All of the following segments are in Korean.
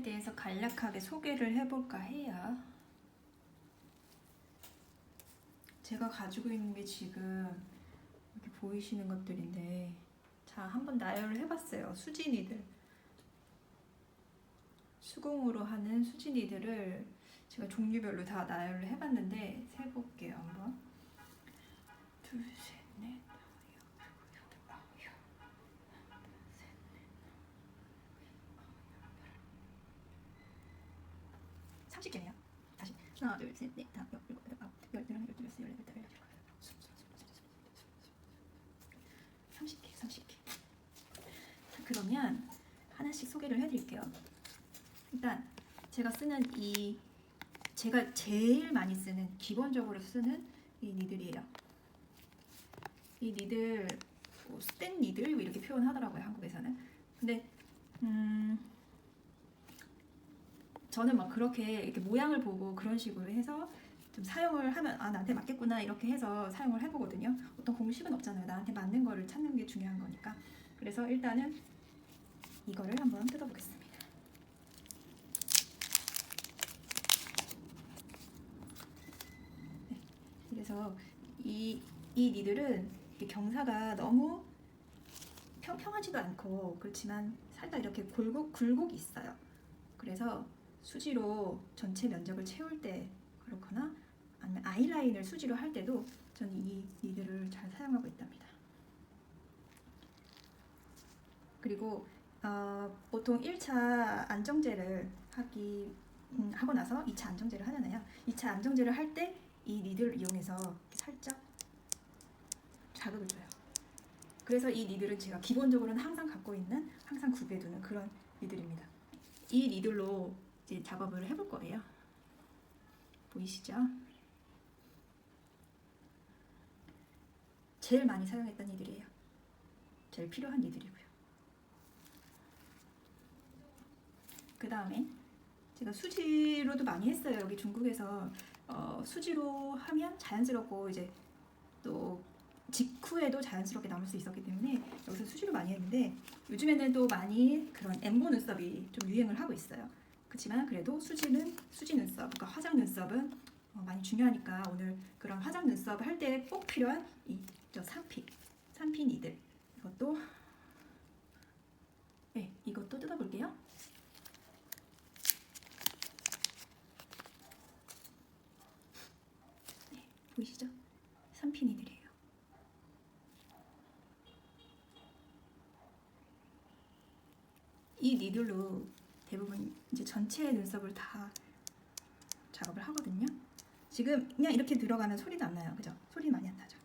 대해서 간략하게 소개를 해볼까 해요. 제가 가지고 있는 게 지금 이렇게 보이시는 것들인데, 자, 한번 나열을 해봤어요. 수지니들, 수공으로 하는 수지니들을 제가 종류별로 다 나열을 해봤는데, 세볼게요. 한번 둘, 셋, 넷, 다섯, 여섯, 일곱, 30개네요. 다시 하나, 둘, 셋, 넷, 다섯, 여섯, 일곱, 여덟, 아홉, 열, 열하나, 열둘, 열셋, 열넷, 열다섯, 열여섯, 30개. 자, 그러면 하나씩 소개를 해드릴게요. 일단 제가 제일 많이 쓰는, 기본적으로 쓰는 이 니들이에요. 이 니들, 스텐 니들 이렇게 표현하더라고요, 한국에서는. 근데 저는 막 그렇게 이렇게 모양을 보고 그런 식으로 해서 좀 사용을 하면 나한테 맞겠구나 이렇게 해서 사용을 해보거든요. 어떤 공식은 없잖아요. 나한테 맞는 거를 찾는 게 중요한 거니까. 그래서 일단은 이거를 한번 뜯어보겠습니다. 네, 그래서 이 니들은 경사가 너무 평평하지도 않고 그렇지만 살짝 이렇게 굴곡이 있어요. 그래서 수지로 전체 면적을 채울 때 그렇거나 아니면 아이라인을 수지로 할 때도 저는 이 니들을 잘 사용하고 있답니다. 그리고 보통 1차 안정제를 하고 나서 2차 안정제를 하잖아요. 2차 안정제를 할 때 이 니들을 이용해서 살짝 자극을 줘요. 그래서 이 니들은 제가 기본적으로는 항상 갖고 있는, 항상 구비해두는 그런 니들입니다. 이 니들로 이제 작업을 해볼 거예요. 보이시죠? 제일 많이 사용했던 니들이에요. 제일 필요한 니들이고요. 그 다음에 제가 수지로도 많이 했어요. 여기 중국에서 수지로 하면 자연스럽고 이제 또 직후에도 자연스럽게 남을 수 있었기 때문에 여기서 수지로 많이 했는데, 요즘에는 또 많이 그런 엠보 눈썹이 좀 유행을 하고 있어요. 그렇지만 그래도 수지 눈썹, 그러니까 화장 눈썹은 많이 중요하니까 오늘 그런 화장 눈썹 할 때 꼭 필요한 저 3P 니들, 이것도 뜯어볼게요. 네, 보이시죠? 3P 니들이에요. 이 니들로 대부분 이제 전체 눈썹을 다 작업을 하거든요. 지금 그냥 이렇게 들어가면 소리도 안 나요. 그죠? 소리 많이 안 나죠?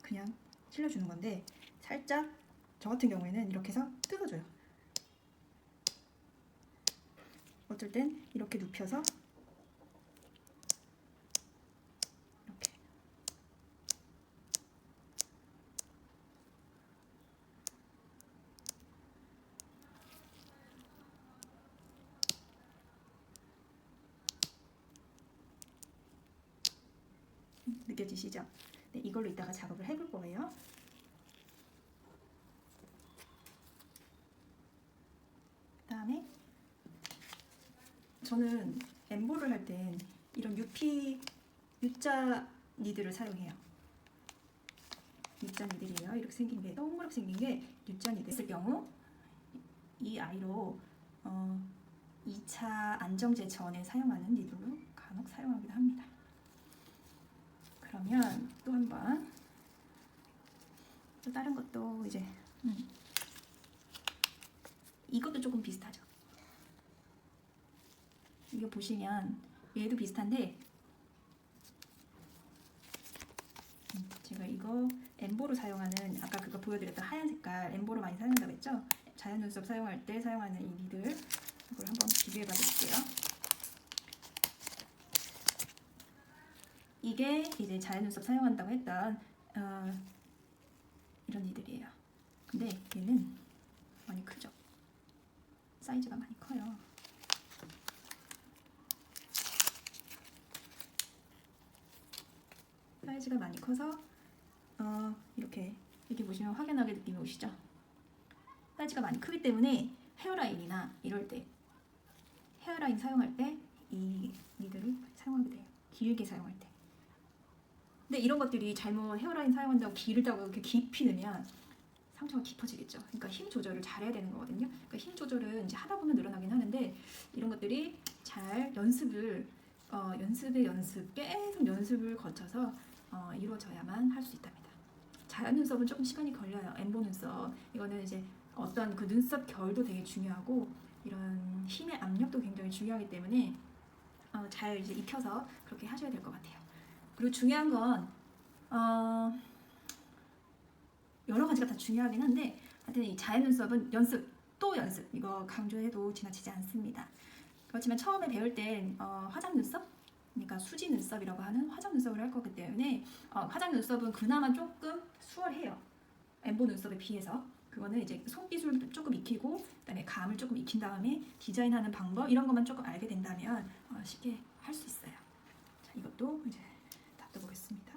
그냥 찔러주는 건데, 살짝 저 같은 경우에는 이렇게 해서 뜯어줘요. 어쩔 땐 이렇게 눕혀서 이렇게. 느껴지시죠? 네, 이걸로 이따가 작업을 해볼 거예요. 그 다음에 저는 엠보를 할 땐 이런 U자 니들을 사용해요. U자 니들이에요. 이렇게 생긴 게, 동그랗게 생긴 게 U자 니들. 있을 경우 이 아이로 2차 안정제 전에 사용하는 니들로 간혹 사용하기도 합니다. 그러면 또 한번, 또 다른 것도 이제 이것도 조금 비슷하죠. 이거 보시면 얘도 비슷한데, 제가 이거 엠보로 사용하는, 아까 그거 보여드렸던 하얀 색깔 엠보로 많이 사용한다고 했죠? 자연 눈썹 사용할 때 사용하는 이 니들, 이걸 한번 비교해 봐 볼게요. 이게 이제 자연 눈썹 사용한다고 했던 이런 니들이에요. 근데 얘는 많이 크죠? 사이즈가 많이 커요. 사이즈가 많이 커서 이렇게 보시면 확연하게 느낌이 오시죠? 사이즈가 많이 크기 때문에 헤어라인이나 이럴 때 헤어라인 사용할 때 이 니들을 사용하게 돼요. 길게 사용할 때. 근데 이런 것들이 잘못 헤어라인 사용한다고 길다고 이렇게 깊이 넣으면 상처가 깊어지겠죠. 그러니까 힘 조절을 잘해야 되는 거거든요. 그러니까 힘 조절은 이제 하다 보면 늘어나긴 하는데 이런 것들이 잘 연습을 연습 계속 연습을 거쳐서 이루어져야만 할 수 있답니다. 자연 눈썹은 조금 시간이 걸려요. 엠보 눈썹 이거는 이제 어떤 그 눈썹 결도 되게 중요하고 이런 힘의 압력도 굉장히 중요하기 때문에 잘 이제 익혀서 그렇게 하셔야 될 것 같아요. 그리고 중요한 건 여러 가지가 다 중요하긴 한데 하여튼 이 자연 눈썹은 연습 또 연습 이거 강조해도 지나치지 않습니다. 그렇지만 처음에 배울 땐 화장 눈썹 그러니까 수지 눈썹이라고 하는 화장 눈썹을 할 거기 때문에 화장 눈썹은 그나마 조금 수월해요. 엠보 눈썹에 비해서. 그거는 이제 손기술 조금 익히고 그다음에 감을 조금 익힌 다음에 디자인하는 방법 이런 것만 조금 알게 된다면 쉽게 할 수 있어요. 자, 이것도 이제 다 떠보겠습니다.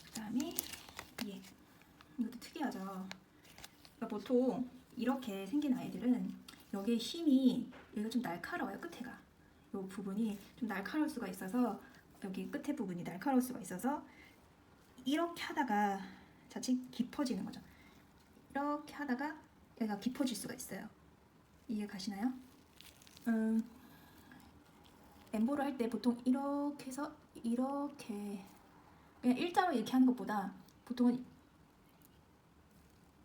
그다음에 이것도 특이하죠. 그러니까 보통 이렇게 생긴 아이들은 여기에 힘이 여기가 좀 날카로워요. 끝에가 이 부분이 좀 날카로울 수가 있어서 여기 끝에 부분이 날카로울 수가 있어서 이렇게 하다가 자칫 깊어지는 거죠. 이렇게 하다가 얘가 깊어질 수가 있어요. 이해 가시나요? 엠보를 할 때 보통 이렇게 해서 이렇게 그냥 일자로 이렇게 하는 것보다 보통은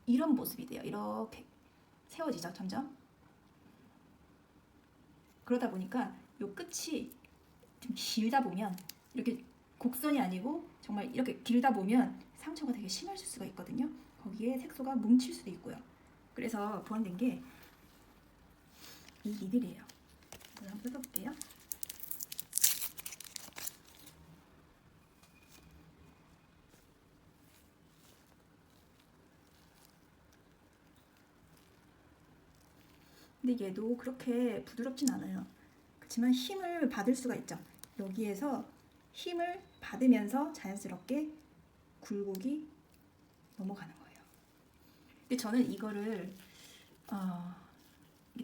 이런 모습이 돼요. 이렇게 세워지죠, 점점. 그러다 보니까 이 끝이 좀 길다 보면 이렇게 곡선이 아니고 정말 이렇게 길다 보면 상처가 되게 심할 수가 있거든요. 거기에 색소가 뭉칠 수도 있고요. 그래서 보완된 게 이 니들이에요. 이걸 한번 뜯어볼게요. 근데 얘도 그렇게 부드럽진 않아요. 그렇지만 힘을 받을 수가 있죠. 여기에서 힘을 받으면서 자연스럽게 굴곡이 넘어가는 거예요. 근데 저는 이거를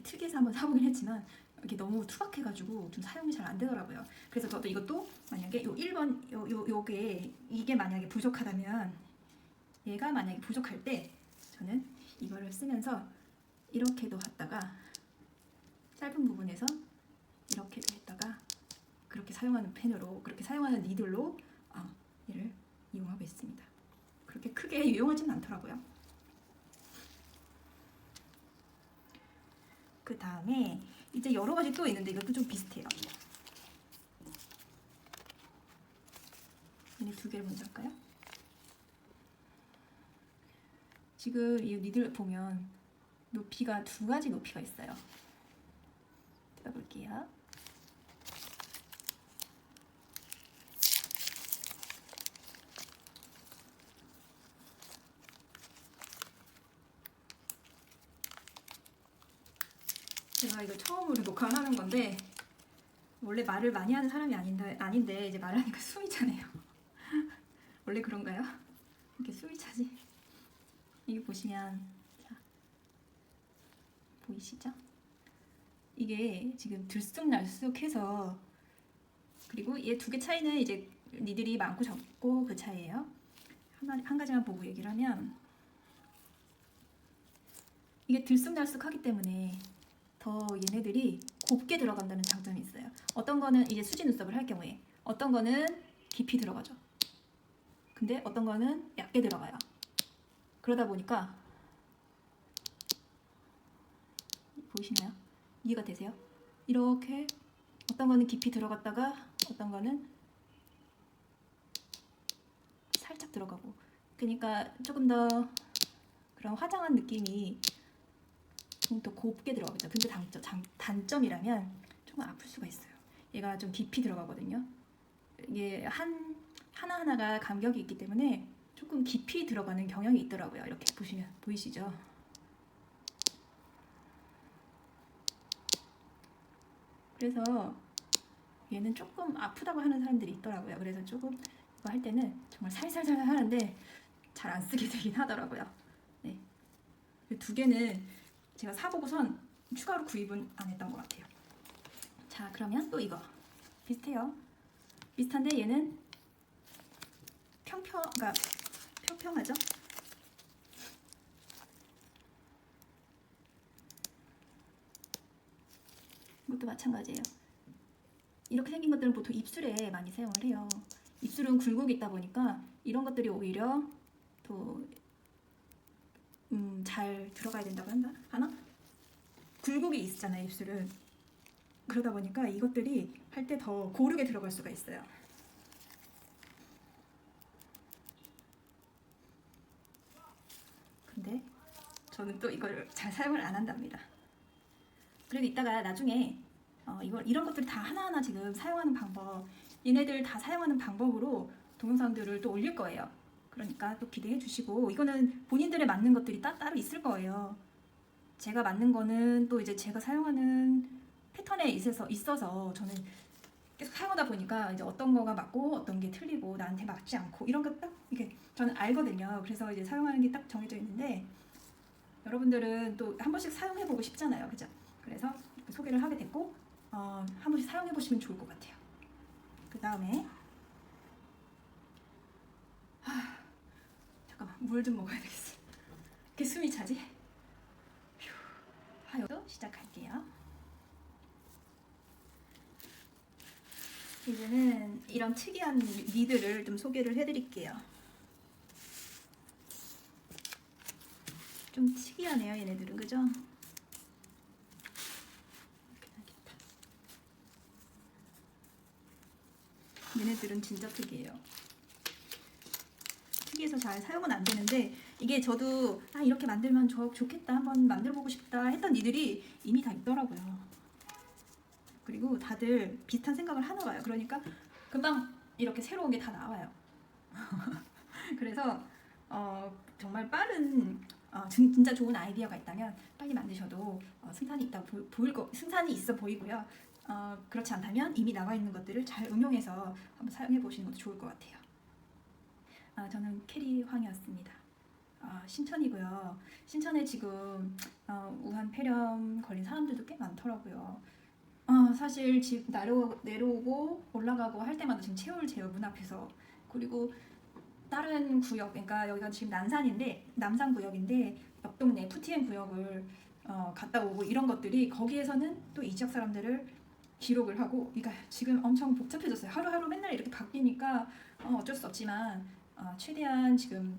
특이해서 한번 사보긴 했지만 이게 너무 투박해가지고 좀 사용이 잘 안 되더라고요. 그래서 저도 이것도 만약에 요 1번 요게 이게 만약에 부족하다면 얘가 만약에 부족할 때 저는 이거를 쓰면서 이렇게도 했다가 짧은 부분에서 이렇게도 했다가 그렇게 사용하는 펜으로 그렇게 사용하는 니들로 얘를 이용하고 있습니다. 그렇게 크게 유용하지는 않더라고요. 그 다음에 이제 여러 가지 또 있는데 이것도 좀 비슷해요. 얘네 두 개를 먼저 할까요? 지금 이 니들 보면 높이가 두 가지 높이가 있어요. 뜯어볼게요. 제가 이거 처음으로 녹화를 하는 건데 원래 말을 많이 하는 사람이 아닌데 이제 말하니까 숨이 차네요. 원래 그런가요? 이렇게 숨이 차지? 이게 보시면 자, 보이시죠? 이게 지금 들쑥날쑥해서 그리고 얘 두 개 차이는 이제 니들이 많고 적고 그 차이예요. 한 가지만 보고 얘기를 하면 이게 들쑥날쑥하기 때문에 더 얘네들이 곱게 들어간다는 장점이 있어요. 어떤 거는 이제 수지 눈썹을 할 경우에 어떤 거는 깊이 들어가죠. 근데 어떤 거는 얇게 들어가요. 그러다 보니까 보이시나요? 이해가 되세요? 이렇게 어떤 거는 깊이 들어갔다가 어떤 거는 살짝 들어가고 그러니까 조금 더 그런 화장한 느낌이 좀 더 곱게 들어가겠죠. 근데 단점이라면 조금 아플 수가 있어요. 얘가 좀 깊이 들어가거든요. 이게 하나하나가 간격이 있기 때문에 조금 깊이 들어가는 경향이 있더라고요. 이렇게 보시면 보이시죠? 그래서 얘는 조금 아프다고 하는 사람들이 있더라고요. 그래서 조금 이거 할 때는 정말 살살살 하는데 잘 안 쓰게 되긴 하더라고요. 네. 두 개는 제가 사보고선 추가로 구입은 안 했던 것 같아요. 자, 그러면 또 이거 비슷해요. 비슷한데 얘는 그러니까 평평하죠? 이것도 마찬가지예요. 이렇게 생긴 것들은 보통 입술에 많이 사용을 해요. 입술은 굴곡이 있다 보니까 이런 것들이 오히려 더 잘 들어가야 된다고 하나? 굴곡이 있잖아요, 입술은. 그러다 보니까 이것들이 할 때 더 고르게 들어갈 수가 있어요. 근데 저는 또 이걸 잘 사용을 안 한답니다. 그래도 이따가 나중에 이런 것들 다 하나하나 지금 사용하는 방법, 얘네들 다 사용하는 방법으로 동영상들을 또 올릴 거예요. 그러니까 또 기대해 주시고, 이거는 본인들에 맞는 것들이 따로 있을 거예요. 제가 맞는 거는 또 이제 제가 사용하는 패턴에 있어서 저는 계속 사용하다 보니까 이제 어떤 거가 맞고 어떤 게 틀리고 나한테 맞지 않고 이런 거 딱 이게 저는 알거든요. 그래서 이제 사용하는 게 딱 정해져 있는데, 여러분들은 또 한 번씩 사용해 보고 싶잖아요, 그죠? 그래서 소개를 하게 됐고, 한 번씩 사용해 보시면 좋을 것 같아요. 그 다음에 잠깐만, 물 좀 먹어야 되겠어. 이렇게 숨이 차지? 하여도 시작할게요. 이제는 이런 특이한 니들을 좀 소개를 해드릴게요. 좀 특이하네요, 얘네들은, 그죠? 얘네들은 진짜 특이해요. 특이해서 잘 사용은 안 되는데, 이게 저도 이렇게 만들면 좋겠다, 한번 만들어보고 싶다 했던 니들이 이미 다 있더라고요. 그리고 다들 비슷한 생각을 하나 봐요. 그러니까 금방 이렇게 새로운 게 다 나와요. 그래서 정말 빠른 진짜 좋은 아이디어가 있다면 빨리 만드셔도 승산이 있어 보이고요. 그렇지 않다면 이미 나와 있는 것들을 잘 응용해서 한번 사용해 보시는 것도 좋을 것 같아요. 저는 캐리황이었습니다. 신천이고요. 신천에 지금 우한 폐렴 걸린 사람들도 꽤 많더라고요. 사실 집 내려오고 올라가고 할 때마다 지금 채울제요, 문 앞에서. 그리고 다른 구역, 그러니까 여기가 지금 남산구역인데 옆 동네 푸티엔 구역을 갔다 오고 이런 것들이, 거기에서는 또 이 지역 사람들을 기록을 하고, 그러니까 지금 엄청 복잡해졌어요. 하루하루 맨날 이렇게 바뀌니까 어쩔 수 없지만 최대한 지금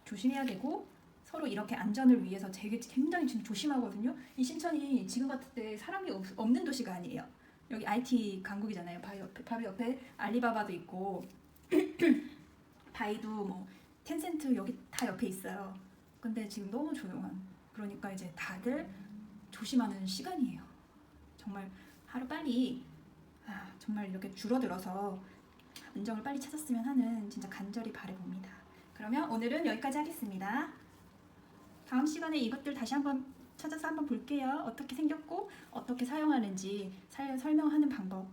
조심해야 되고, 서로 이렇게 안전을 위해서 굉장히 지금 조심하거든요. 이 신천이 지금 같을 때 사람이 없는 도시가 아니에요. 여기 IT 강국이잖아요. 바로 옆에 알리바바도 있고 바이두, 뭐 텐센트 여기 다 옆에 있어요. 근데 지금 너무 조용한, 그러니까 이제 다들 조심하는 시간이에요. 정말 하루 빨리 정말 이렇게 줄어들어서 안정을 빨리 찾았으면 하는 진짜 간절히 바라봅니다. 그러면 오늘은 여기까지 하겠습니다. 다음 시간에 이것들 다시 한번 찾아서 한번 볼게요. 어떻게 생겼고 어떻게 사용하는지 설명하는 방법,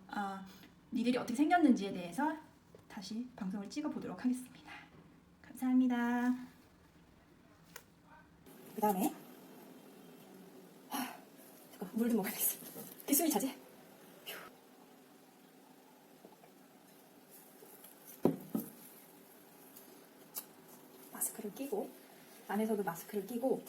니들이 어떻게 생겼는지에 대해서 다시 방송을 찍어 보도록 하겠습니다. 감사합니다. 그 다음에 잠깐 물 좀 먹어야겠어. 숨이 차지? 마스크를 끼고, 안에서도 마스크를 끼고